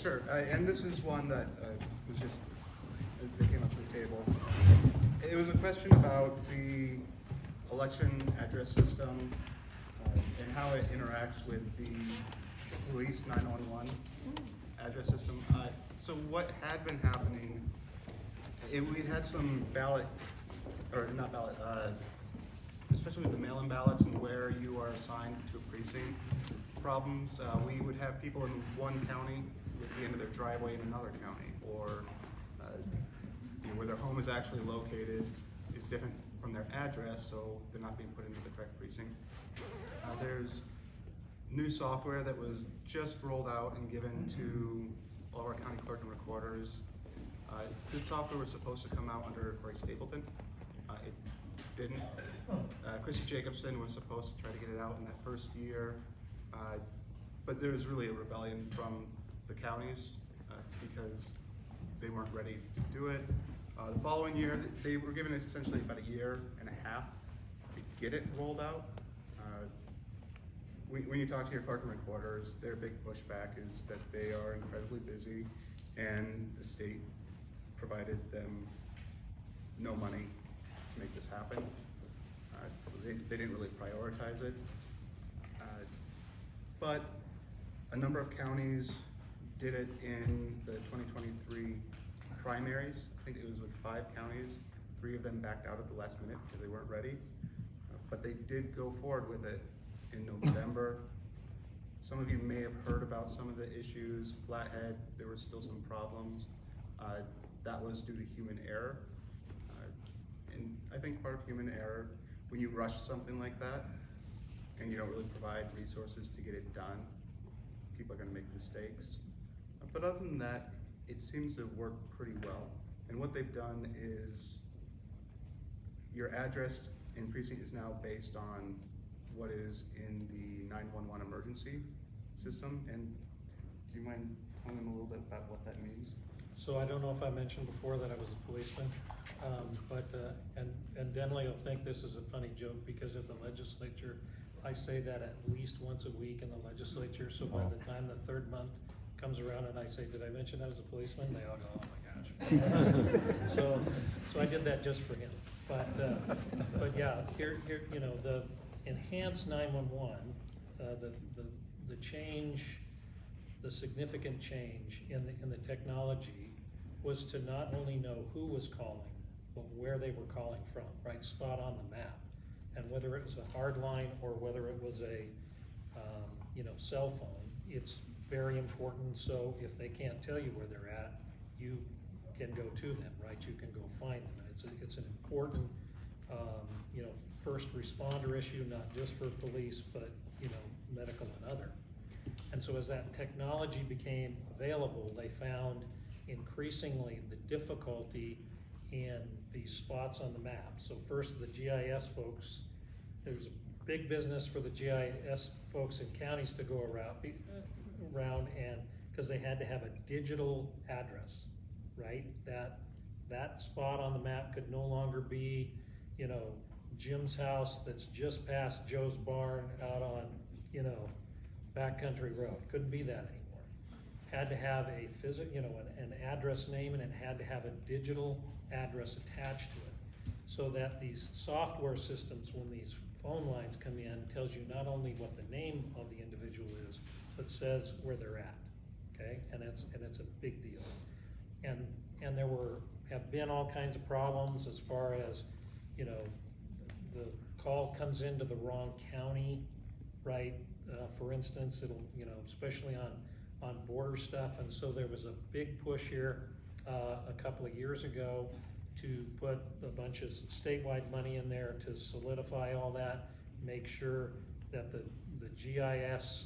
Sure, and this is one that was just, they came up to the table. It was a question about the election address system and how it interacts with the police 911 address system. So what had been happening, we'd had some ballot, or not ballot, especially with the mail-in ballots and where you are assigned to a precinct problems. We would have people in one county at the end of their driveway in another county, or where their home is actually located is different from their address, so they're not being put into the correct precinct. There's new software that was just rolled out and given to all our county clerk and recorders. This software was supposed to come out under Corey Stapleton. It didn't. Chrissy Jacobson was supposed to try to get it out in that first year, but there was really a rebellion from the counties because they weren't ready to do it. The following year, they were given essentially about a year and a half to get it rolled out. When you talk to your clerk and recorders, their big pushback is that they are incredibly busy and the state provided them no money to make this happen. So they didn't really prioritize it. But a number of counties did it in the 2023 primaries. I think it was with 5 counties. 3 of them backed out at the last minute because they weren't ready. But they did go forward with it in November. Some of you may have heard about some of the issues. Flathead, there were still some problems. That was due to human error. And I think part of human error, when you rush something like that and you don't really provide resources to get it done, people are going to make mistakes. But other than that, it seems to work pretty well. And what they've done is your address in precinct is now based on what is in the 911 emergency system. And do you mind telling them a little bit about what that means? So I don't know if I mentioned before that I was a policeman, and Denley will think this is a funny joke because at the legislature, I say that at least once a week in the legislature. So by the time the 3rd month comes around and I say, did I mention I was a policeman? They all go, oh my gosh. so I did that just for him. But yeah, here the enhanced 911, the change, the significant change in the technology was to not only know who was calling, but where they were calling from, right? Spot on the map. And whether it was a hard line or whether it was a cell phone, it's very important. So if they can't tell you where they're at, you can go to them, right? You can go find them. And it's an important first responder issue, not just for police, but medical and other. And so as that technology became available, they found increasingly the difficulty in these spots on the map. So first the GIS folks, there was a big business for the GIS folks in counties to go around and because they had to have a digital address, right? That spot on the map could no longer be, Jim's house that's just past Joe's barn out on, Backcountry Road. Couldn't be that anymore. Had to have a an address name, and it had to have a digital address attached to it, so that these software systems, when these phone lines come in, tells you not only what the name of the individual is, but says where they're at. Okay, and it's a big deal. And there have been all kinds of problems as far as the call comes into the wrong county, right? For instance, it'll, especially on border stuff. And so there was a big push here a couple of years ago to put a bunch of statewide money in there to solidify all that, make sure that the GIS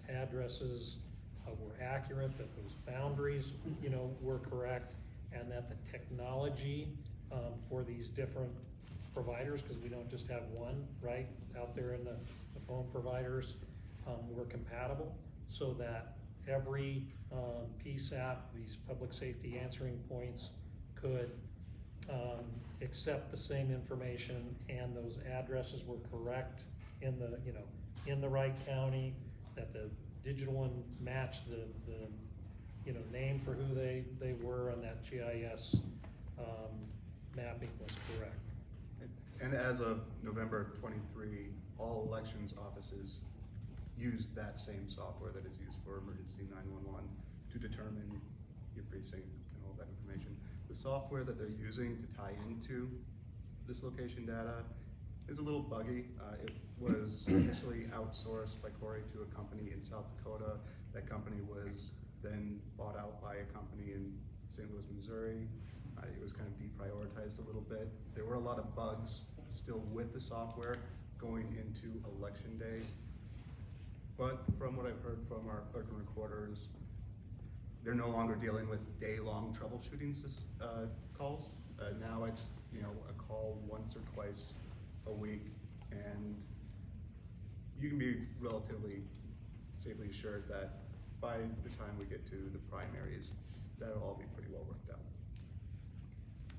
addresses were accurate, that those boundaries, were correct, and that the technology for these different providers, because we don't just have one, right, out there in the phone providers, were compatible, so that every PSAP, these public safety answering points, could accept the same information, and those addresses were correct in the right county, that the digital one matched the name for who they were on that GIS, mapping was correct. And as of November 23, all elections offices use that same software that is used for emergency 911 to determine your precinct and all that information. The software that they're using to tie into this location data is a little buggy. It was initially outsourced by Corey to a company in South Dakota. That company was then bought out by a company in St. Louis, Missouri. It was kind of deprioritized a little bit. There were a lot of bugs still with the software going into election day. But from what I've heard from our clerk and recorders, they're no longer dealing with day-long troubleshooting calls. Now it's a call once or twice a week, and you can be relatively safely assured that by the time we get to the primaries, that'll all be pretty well worked out.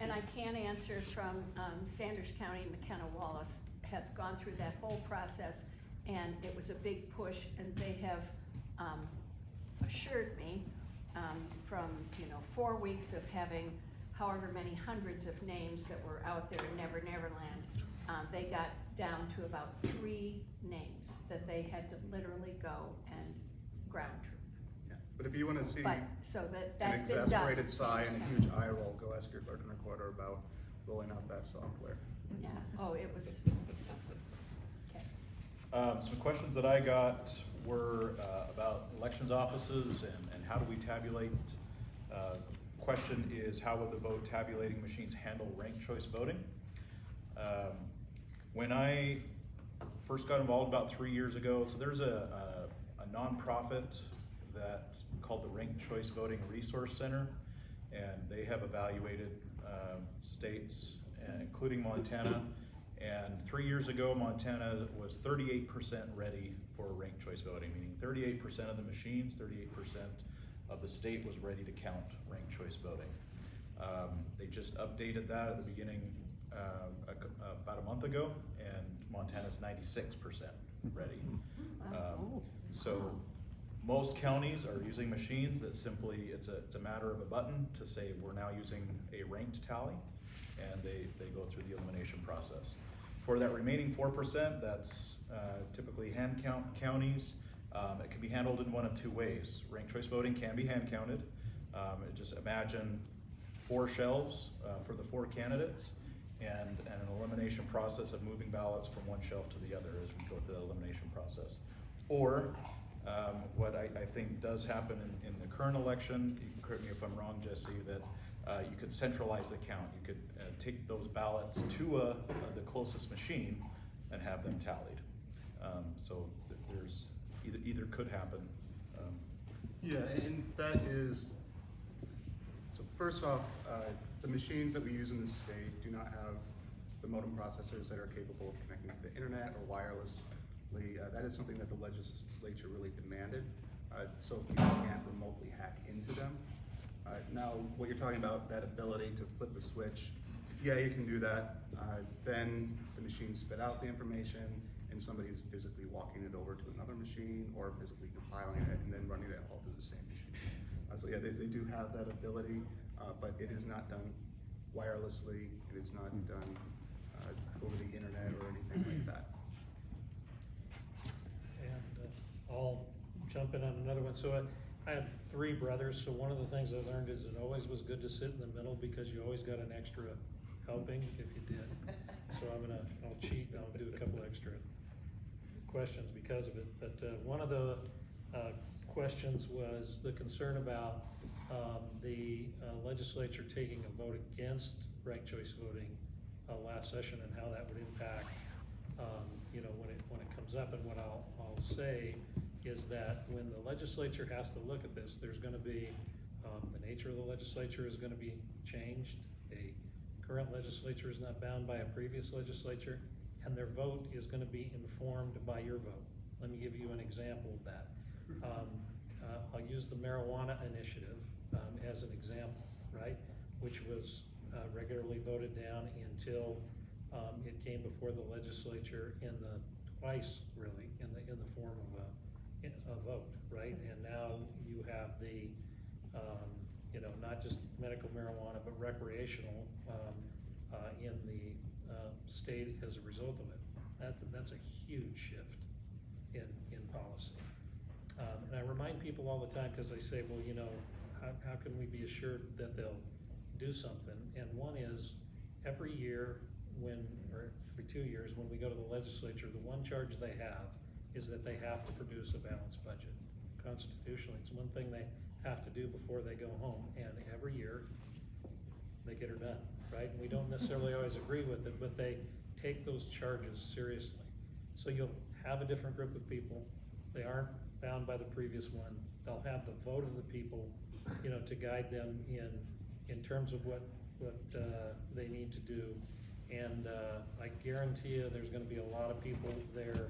And I can answer from Sanders County. McKenna Wallace has gone through that whole process, and it was a big push, and they have assured me from 4 weeks of having however many hundreds of names that were out there in Never Never Land, they got down to about 3 names that they had to literally go and ground truth. Yeah. But if you want to see So an that's been done. exasperated sigh and a huge eye roll, go ask your clerk and recorder about rolling out that software. Yeah, oh, it was, okay. Some questions that I got were about elections offices and how do we tabulate. Question is, how would the vote tabulating machines handle ranked choice voting? When I first got involved about 3 years ago, so there's a nonprofit that called the Ranked Choice Voting Resource Center, and they have evaluated states, including Montana. And 3 years ago, Montana was 38% ready for ranked choice voting, meaning 38% of the machines, 38% of the state was ready to count ranked choice voting. They just updated that at the beginning, about a month ago, and Montana's 96% ready. So most counties are using machines that simply, it's a matter of a button to say we're now using a ranked tally, and they go through the elimination process. For that remaining 4%, that's typically hand count counties. It can be handled in one of 2 ways. Ranked choice voting can be hand counted. Just imagine 4 shelves for the 4 candidates, and an elimination process of moving ballots from one shelf to the other as we go through the elimination process. Or what I think does happen in the current election, you can correct me if I'm wrong, Jesse, that you could centralize the count. You could take those ballots to the closest machine and have them tallied. So there's either could happen. Yeah, and that is, so first off, the machines that we use in the state do not have the modem processors that are capable of connecting to the internet or wirelessly. That is something that the legislature really demanded, so people can't remotely hack into them. Now, what you're talking about, that ability to flip the switch, yeah, you can do that. Then the machine spit out the information, and somebody is physically walking it over to another machine or physically compiling it and then running it all through the same machine. So yeah, they do have that ability, but it is not done wirelessly. It is not done over the internet or anything like that. And I'll jump in on another one. So I had 3 brothers, so one of the things I learned is it always was good to sit in the middle because you always got an extra helping if you did. So I'll cheat, and I'll do a couple extra questions because of it. But one of the questions was the concern about the legislature taking a vote against ranked choice voting last session and how that would impact when it comes up. And what I'll say is that when the legislature has to look at this, there's going to be the nature of the legislature is going to be changed. A current legislature is not bound by a previous legislature, and their vote is going to be informed by your vote. Let me give you an example of that. I'll use the marijuana initiative as an example, right? Which was regularly voted down until it came before the legislature twice really in the form of a vote, right? And now you have the medical marijuana, but recreational, in the, state as a result of it. That's a huge shift in policy. And I remind people all the time, cause they say, well, you know, how can we be assured that they'll do something? And one is, every year or every 2 years, when we go to the legislature, the one charge they have is that they have to produce a balanced budget. Constitutionally, it's one thing they have to do before they go home, and every year, they get her done, right? And we don't necessarily always agree with it, but they take those charges seriously. So you'll have a different group of people. They aren't bound by the previous one. They'll have the vote of the people, you know, to guide them in terms of what they need to do. And I guarantee you, there's gonna be a lot of people there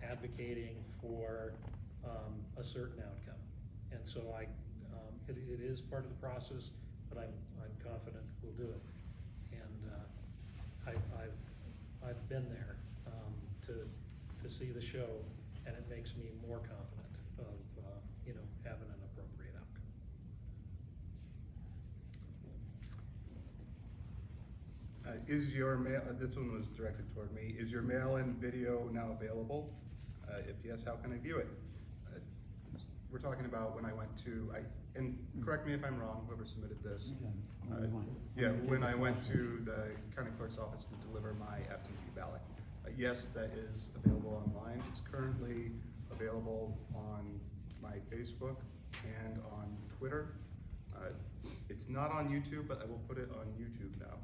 advocating for a certain outcome. And so it is part of the process, but I'm confident we'll do it. And I've been there to see the show, and it makes me more confident of you know, having an appropriate outcome. Is your mail, this one was directed toward me, is your mail-in video now available? If yes, how can I view it? We're talking about when I went to, and correct me if I'm wrong, whoever submitted this. Yeah, when I went to the county clerk's office to deliver my absentee ballot. Yes, that is available online. It's currently available on my Facebook and on Twitter. It's not on YouTube, but I will put it on YouTube now.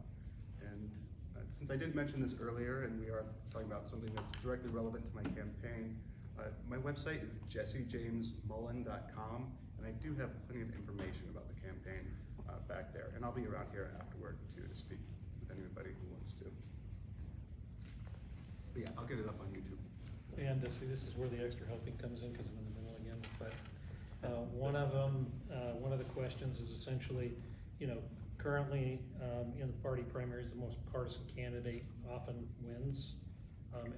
And since I did mention this earlier, and we are talking about something that's directly relevant to my campaign, my website is jessejamesmullen.com, and I do have plenty of information about the campaign back there. And I'll be around here afterward too to speak with anybody who wants to. But yeah, I'll get it up on YouTube. And see, this is where the extra helping comes in, because I'm in the middle again. But one of them, one of the questions is essentially, you know, currently in the party primaries, the most partisan candidate often wins.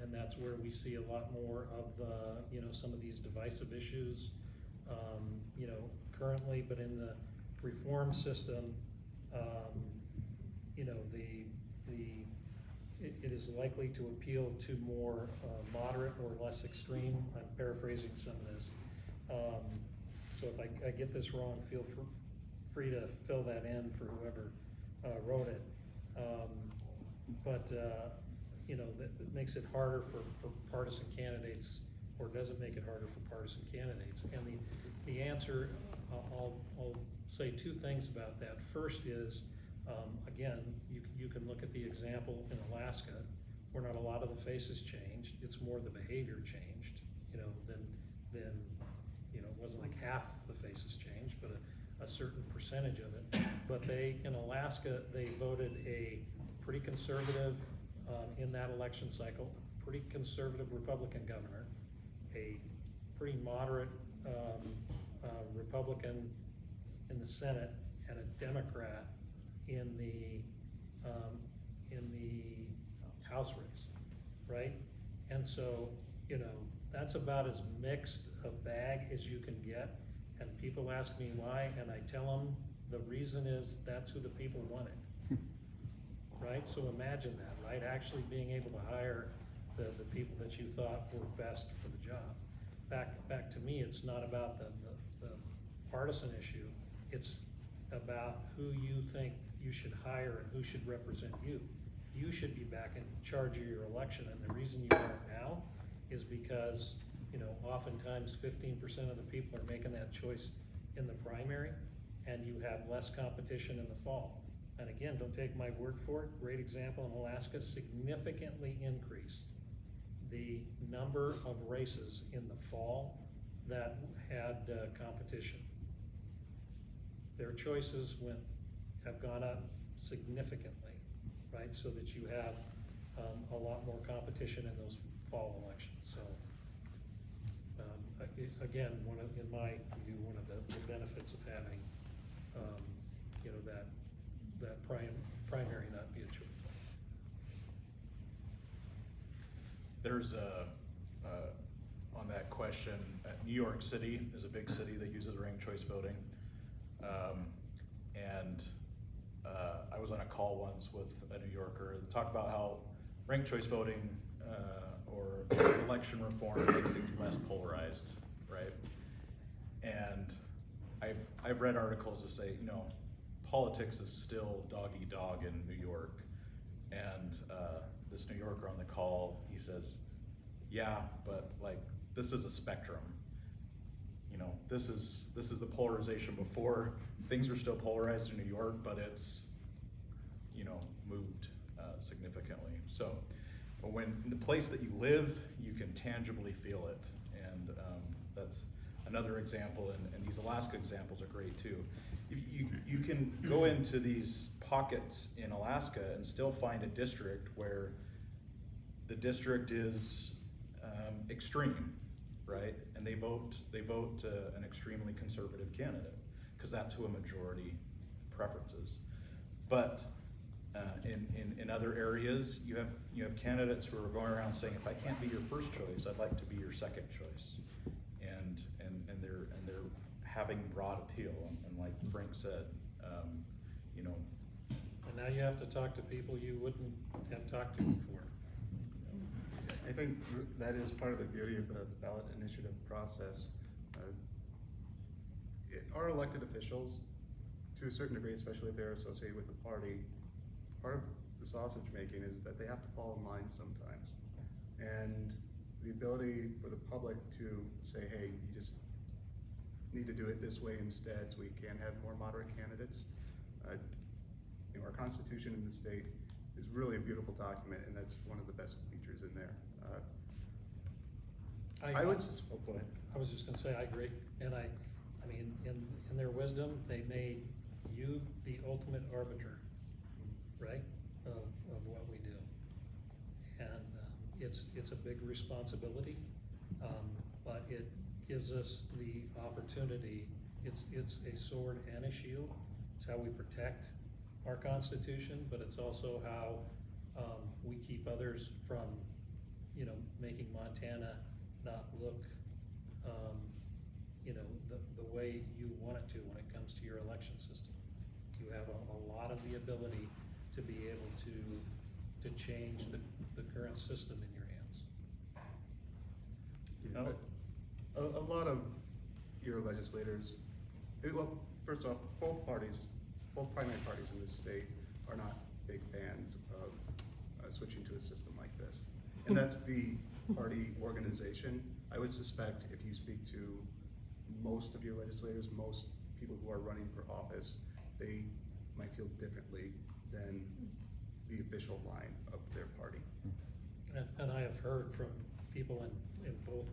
And that's where we see a lot more of the, you know, some of these divisive issues, you know, currently, but in the reform system, you know, it is likely to appeal to more moderate or less extreme. I'm paraphrasing some of this. So if I get this wrong, feel free to fill that in for whoever wrote it. You know, that makes it harder for partisan candidates, or does it make it harder for partisan candidates? And the answer, I'll say two things about that. First is, again, you can look at the example in Alaska, where not a lot of the faces changed. It's more the behavior changed, you know, than you know, it wasn't like half the faces changed, but a certain percentage of it. But in Alaska, they voted a pretty conservative, in that election cycle, pretty conservative Republican governor, a pretty moderate Republican in the Senate, and a Democrat in the House race, right? And so, you know, that's about as mixed a bag as you can get. And people ask me why, and I tell them the reason is that's who the people wanted. Right? So imagine that, right? Actually being able to hire the people that you thought were best for the job. Back to me, it's not about the partisan issue. It's about who you think you should hire and who should represent you. You should be back in charge of your election, and the reason you aren't now is because, you know, oftentimes 15% of the people are making that choice in the primary, and you have less competition in the fall. And again, don't take my word for it. Great example in Alaska, significantly increased the number of races in the fall that had competition. Their choices have gone up significantly, right? So that you have a lot more competition in those fall elections. So again, in my view, one of the benefits of having you know, that primary not be a choice. There's on that question, New York City is a big city that uses ranked choice voting. And was on a call once with a New Yorker and talk about how ranked choice voting or election reform makes things less polarized, right? And I've read articles that say, politics is still dog eat dog in New York. And this New Yorker on the call, he says, yeah, but like this is a spectrum. This is the polarization before things were still polarized in New York, but it's moved significantly. So when in the place that you live, you can tangibly feel it, and that's another example. And these Alaska examples are great too. You can go into these pockets in Alaska and still find a district where the district is extreme, right? And they vote an extremely conservative candidate because that's who a majority preferences. But in other areas, you have candidates who are going around saying, if I can't be your first choice, I'd like to be your second choice, and they're having broad appeal. And like Frank said, And now you have to talk to people you wouldn't have talked to before. I think that is part of the beauty of the ballot initiative process. Our elected officials, to a certain degree, especially if they're associated with the party, part of the sausage making is that they have to fall in line sometimes. And the ability for the public to say, hey, you just need to do it this way instead so we can have more moderate candidates. Our Constitution in the state is really a beautiful document, and that's one of the best features in there. I would just, oh, go ahead. I was just gonna say, I agree, and I mean, in their wisdom, they made you the ultimate arbiter, right, of what we do. And it's a big responsibility, but it gives us the opportunity, it's a sword and a shield. It's how we protect our Constitution, but it's also how we keep others from, making Montana not look, the way you want it to when it comes to your election system. You have a lot of the ability to be able to change the current system in your hands. Yeah, a lot of your legislators, well, first off, both primary parties in this state are not big fans of switching to a system like this. And that's the party organization. I would suspect if you speak to most of your legislators, most people who are running for office, they might feel differently than the official line of their party. And I have heard from people in both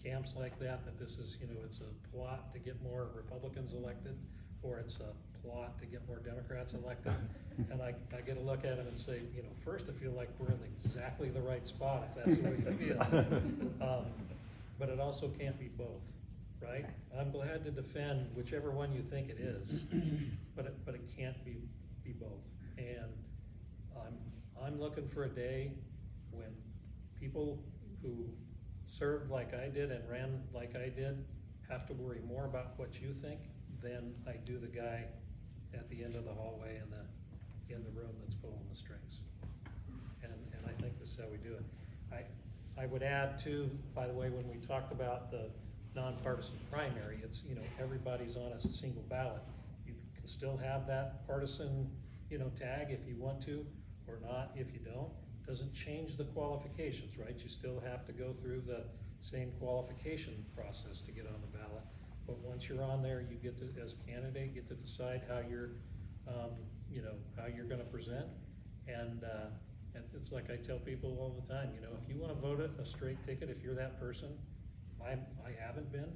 camps like that this is, it's a plot to get more Republicans elected, or it's a plot to get more Democrats elected. And I get to look at them and say, first I feel like we're in exactly the right spot, if that's the way you feel. But it also can't be both, right? I'm glad to defend whichever one you think it is, but it can't be both. And I'm looking for a day when people who served like I did and ran like I did have to worry more about what you think than I do the guy at the end of the hallway in the room that's pulling the strings. And I think this is how we do it. I would add too, by the way, when we talked about the nonpartisan primary, it's, everybody's on a single ballot. You can still have that partisan, tag if you want to, or not if you don't. Doesn't change the qualifications, right? You still have to go through the same qualification process to get on the ballot. But once you're on there, you get to, as a candidate, get to decide how you're, how you're gonna present. And it's like I tell people all the time, if you wanna vote a straight ticket, if you're that person, I haven't been,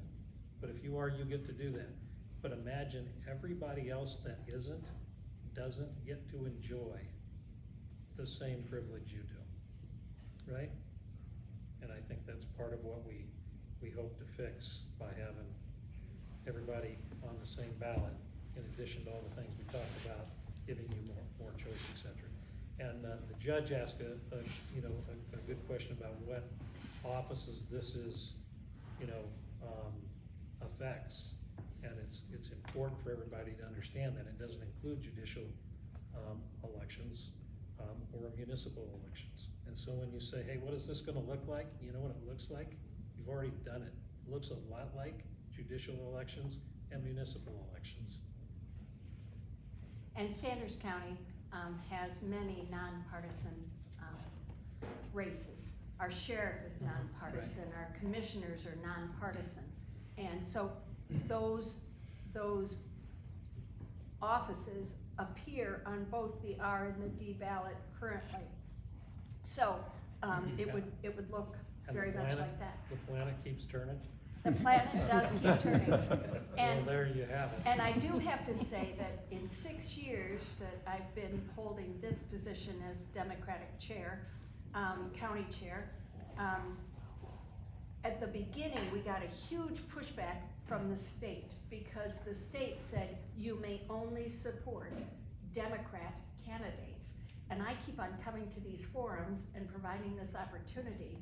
but if you are, you get to do that. But imagine everybody else that doesn't get to enjoy the same privilege you do, right? And I think that's part of what we hope to fix by having everybody on the same ballot, in addition to all the things we talked about, giving you more choice, et cetera. And the judge asked a good question about what offices this is, affects. And it's important for everybody to understand that it doesn't include judicial elections, or municipal elections. And so when you say, hey, what is this gonna look like? You know what it looks like? You've already done it. It looks a lot like judicial elections and municipal elections. And Sanders County has many nonpartisan races. Our sheriff is nonpartisan, our commissioners are nonpartisan. And so those offices appear on both the R and the D ballot currently. So it would look And very the much planet- like that. The planet keeps turning. The planet does keep turning. Well, And there you have it. And I do have to say that in 6 years that I've been holding this position as Democratic chair, county chair, at the beginning, we got a huge pushback from the state because the state said you may only support Democrat candidates. And I keep on coming to these forums and providing this opportunity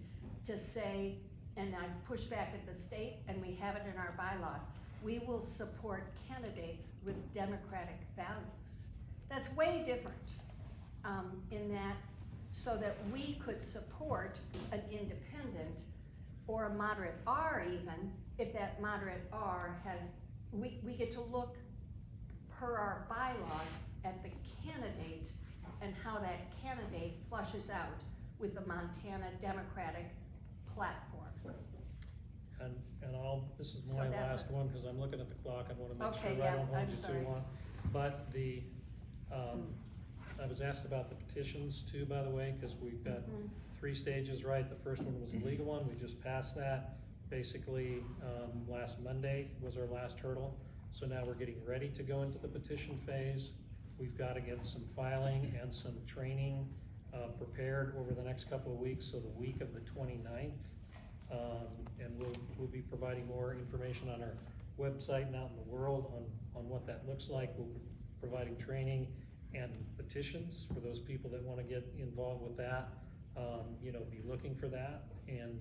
to say, and I push back at the state, and we have it in our bylaws, we will support candidates with democratic values. That's way different in that, so that we could support an independent or a moderate R even, if that moderate R has, we get to look per our bylaws at the candidate and how that candidate flushes out with the Montana Democratic platform. And this is So my that's last it. one, cause I'm looking at the clock, I wanna make Okay, sure I yeah, don't hold I'm you sorry. too long. But I was asked about the petitions too, by the way, cause we've got 3 stages, right? The first one was the legal one, we just passed that. Basically, last Monday was our last hurdle. So now we're getting ready to go into the petition phase. We've got to get some filing and some training prepared over the next couple of weeks, so the week of the 29th. And we'll be providing more information on our website and out in the world on what that looks like. We'll be providing training and petitions for those people that want to get involved with that. Be looking for that and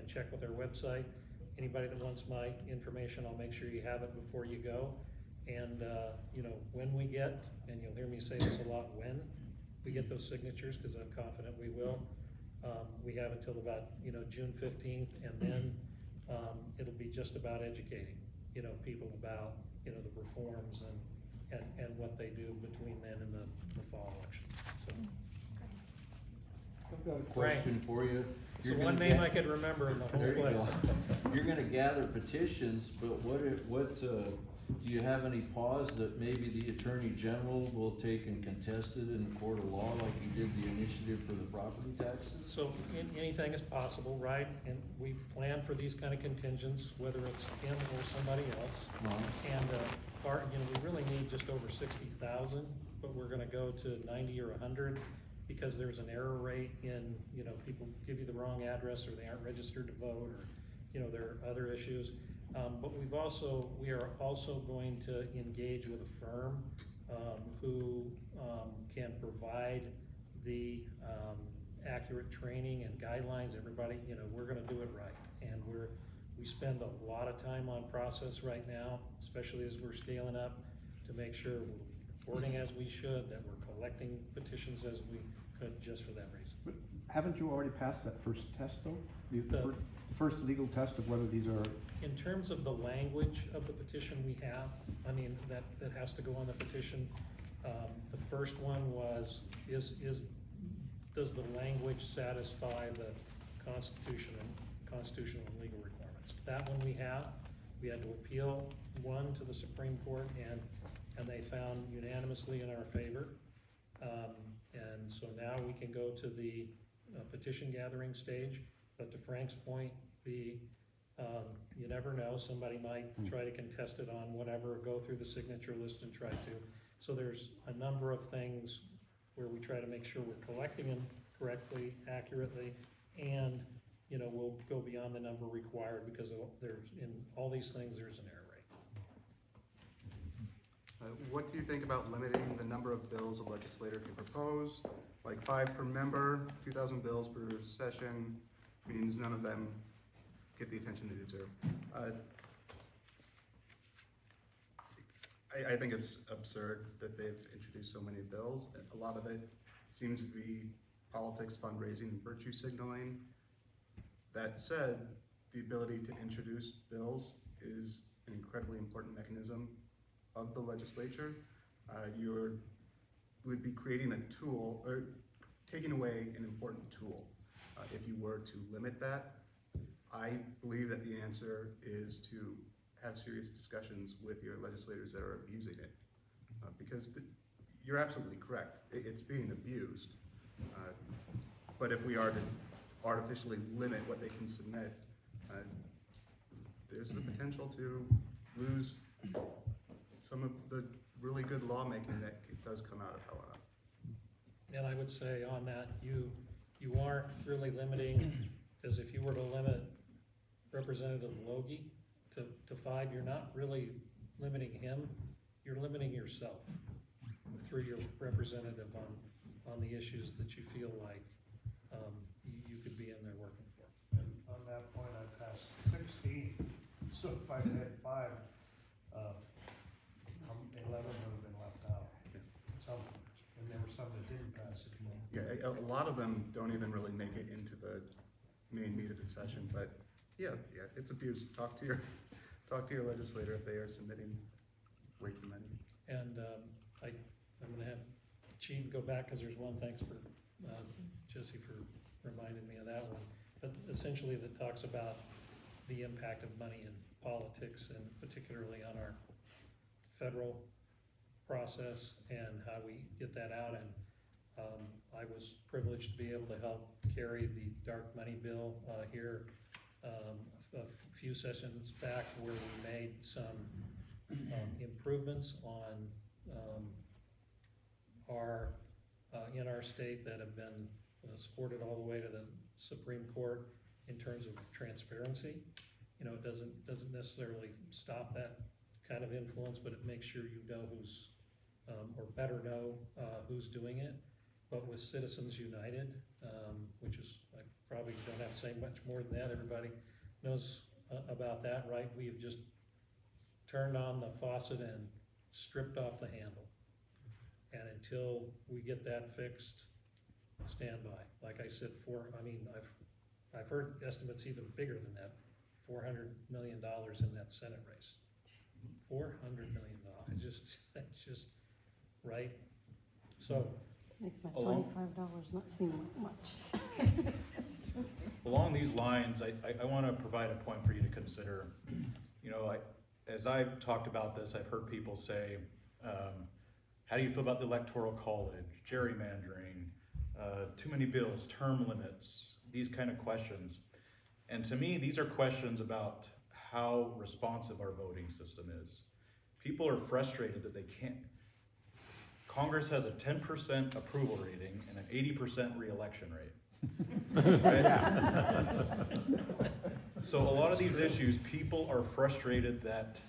check with our website. Anybody that wants my information, I'll make sure you have it before you go. And when we get, and you'll hear me say this a lot, when we get those signatures, because I'm confident we will, we have until about June 15th, and then it'll be just about educating people about the reforms and what they do between then and the fall election. So I've got a question for you. it's the You're one gonna name ga- I could remember in the whole There you place. go. You're gonna gather petitions, but do you have any pause that maybe the Attorney General will take and contest it in a court of law like you did the initiative for the property taxes? So anything is possible, right? And we plan for these kind of contingents, whether it's him or somebody else. No. And we really need just over 60,000, but we're gonna go to 90 or 100 because there's an error rate in, people give you the wrong address or they aren't registered to vote, or, there are other issues. But we are also going to engage with a firm who can provide the accurate training and guidelines. Everybody, we're gonna do it right. And we spend a lot of time on process right now, especially as we're scaling up, to make sure we're reporting as we should, that we're collecting petitions as we could, just for that reason. But haven't you already passed that first test though? The The- first legal test of whether these are, In terms of the language of the petition we have, that has to go on the petition. The first one was, does the language satisfy the constitutional and legal requirements? That one we had to appeal one to the Supreme Court, and they found unanimously in our favor. And so now we can go to the petition gathering stage, but to Frank's point, you never know, somebody might try to contest it on whatever, go through the signature list and try to. So there's a number of things where we try to make sure we're collecting them correctly, accurately, and, we'll go beyond the number required, because in all these things, there's an error rate. What do you think about limiting the number of bills a legislator can propose? Like 5 per member, 2,000 bills per session, means none of them get the attention they deserve. I think it's absurd that they've introduced so many bills. A lot of it seems to be politics, fundraising, and virtue signaling. That said, the ability to introduce bills is an incredibly important mechanism of the legislature. You would be creating a tool, or taking away an important tool. If you were to limit that, I believe that the answer is to have serious discussions with your legislators that are abusing it. Because you're absolutely correct, it's being abused. But if we are to artificially limit what they can submit, there's the potential to lose some of the really good lawmaking that does come out of Helena. And I would say on that, you aren't really limiting, because if you were to limit Representative Logie to 5, you're not really limiting him, you're limiting yourself through your representative on the issues that you feel like you could be in there working for. And on that point, I passed 16, so if I had 5, 11 would have been left out. Some, and there were some that didn't pass it. Yeah, a lot of them don't even really make it into the main meat of the session, but yeah, it's abuse. Talk to your legislator if they are submitting way too many. And I'm gonna have Chief go back, because there's one, thanks for, Jesse, for reminding me of that one. But essentially that talks about the impact of money in politics, and particularly on our federal process and how we get that out. And I was privileged to be able to help carry the dark money bill here a few sessions back, where we made some improvements on in our state that have been supported all the way to the Supreme Court in terms of transparency. You know, it doesn't necessarily stop that kind of influence, but it makes sure you know who's, or better know who's doing it. But with Citizens United, which is, I probably don't have to say much more than that, everybody knows about that, right? We've just turned on the faucet and stripped off the handle. And until we get that fixed, stand by. Like I said, I've heard estimates even bigger than that, $400 million in that Senate race. $400 million, it's just, right? So, Makes my Along- $25 not seem like much. Along these lines, I want to provide a point for you to consider. You know, as I've talked about this, I've heard people say, how do you feel about the Electoral College, gerrymandering, too many bills, term limits, these kind of questions. And to me, these are questions about how responsive our voting system is. People are frustrated that they can't. Congress has a 10% approval rating and an 80% re-election rate. So a lot of these issues, people are frustrated that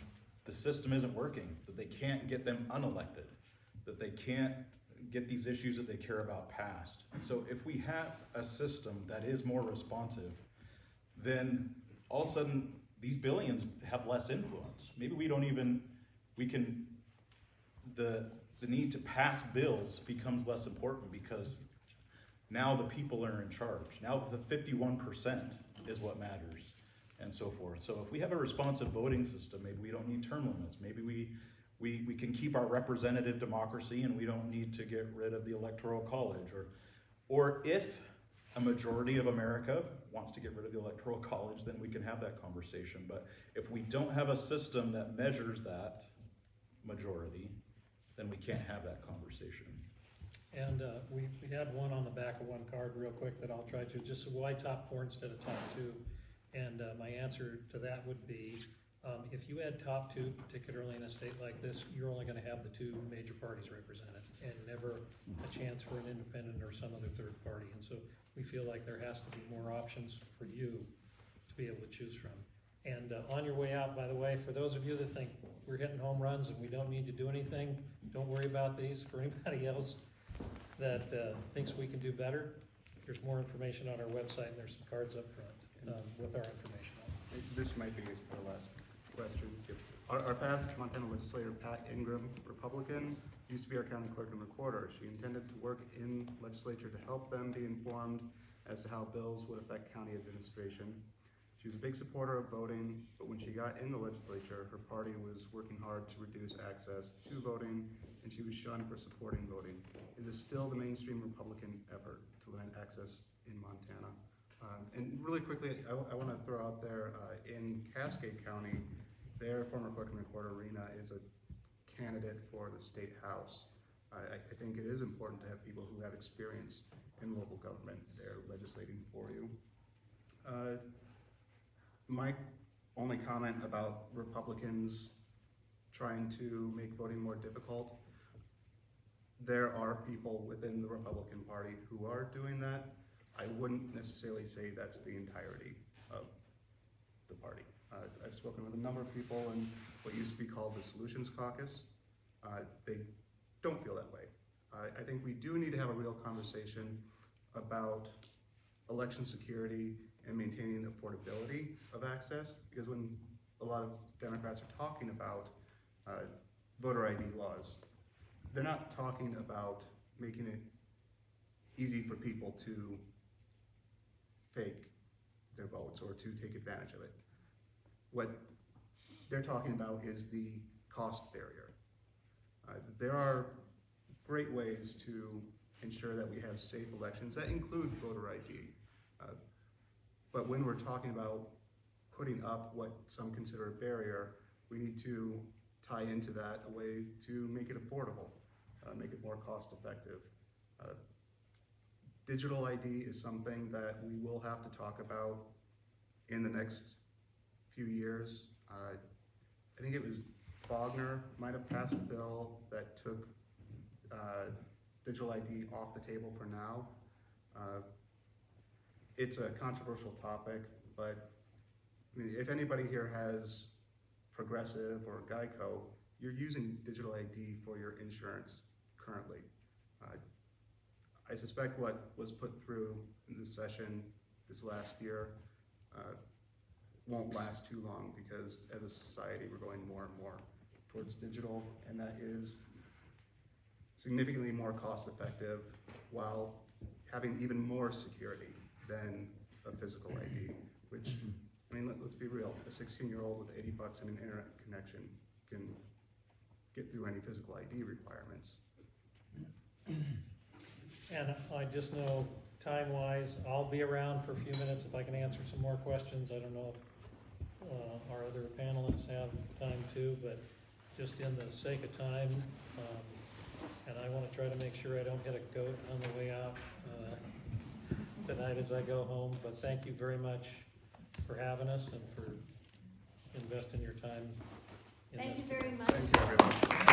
the system isn't working, that they can't get them unelected, that they can't get these issues that they care about passed. And so if we have a system that is more responsive, then all of a sudden these billions have less influence. Maybe the need to pass bills becomes less important because now the people are in charge. Now the 51% is what matters, and so forth. So if we have a responsive voting system, maybe we don't need term limits. Maybe we can keep our representative democracy and we don't need to get rid of the Electoral College. Or if a majority of America wants to get rid of the Electoral College, then we can have that conversation. But if we don't have a system that measures that majority, then we can't have that conversation. and we had one on the back of one card real quick that I'll try to, just why top 4 instead of top 2? And my answer to that would be, if you had top 2, particularly in a state like this, you're only gonna have the 2 major parties represented and never a chance for an independent or some other third party. And so we feel like there has to be more options for you to be able to choose from. And on your way out, by the way, for those of you that think we're hitting home runs and we don't need to do anything, don't worry about these. For anybody else that thinks we can do better, there's more information on our website, and there's some cards up front with our information on it. This might be the last question. Our past Montana legislator, Pat Ingram, Republican, used to be our county clerk and recorder. She intended to work in legislature to help them be informed as to how bills would affect county administration. She was a big supporter of voting, but when she got in the legislature, her party was working hard to reduce access to voting, and she was shunned for supporting voting. It is still the mainstream Republican effort to limit access in Montana. And really quickly, I want to throw out there, in Cascade County, their former clerk and recorder, Rena, is a candidate for the state house. I think it is important to have people who have experience in local government there legislating for you. My only comment about Republicans trying to make voting more difficult, there are people within the Republican Party who are doing that. I wouldn't necessarily say that's the entirety of the party. I've spoken with a number of people in what used to be called the Solutions Caucus. They don't feel that way. I think we do need to have a real conversation about election security and maintaining affordability of access, because when a lot of Democrats are talking about voter ID laws, they're not talking about making it easy for people to fake their votes or to take advantage of it. What they're talking about is the cost barrier. There are great ways to ensure that we have safe elections that include voter ID. But when we're talking about putting up what some consider a barrier, we need to tie into that a way to make it affordable, make it more cost effective. Digital ID is something that we will have to talk about in the next few years. I think it was Wagner might have passed a bill that took digital ID off the table for now. It's a controversial topic, but I mean, if anybody here has Progressive or Geico, you're using digital ID for your insurance currently. I suspect what was put through in this session this last year won't last too long, because as a society we're going more and more towards digital, and that is significantly more cost effective while having even more security than a physical ID, which, I mean, let's be real, a 16-year-old with $80 and an internet connection can get through any physical ID requirements. And I just know, time-wise, I'll be around for a few minutes if I can answer some more questions. I don't know if our other panelists have time too, but just in the sake of time, and I want to try to make sure I don't hit a goat on the way out tonight as I go home. But thank you very much for having us and for investing your time in this. Thank you very much. Thank you, everyone.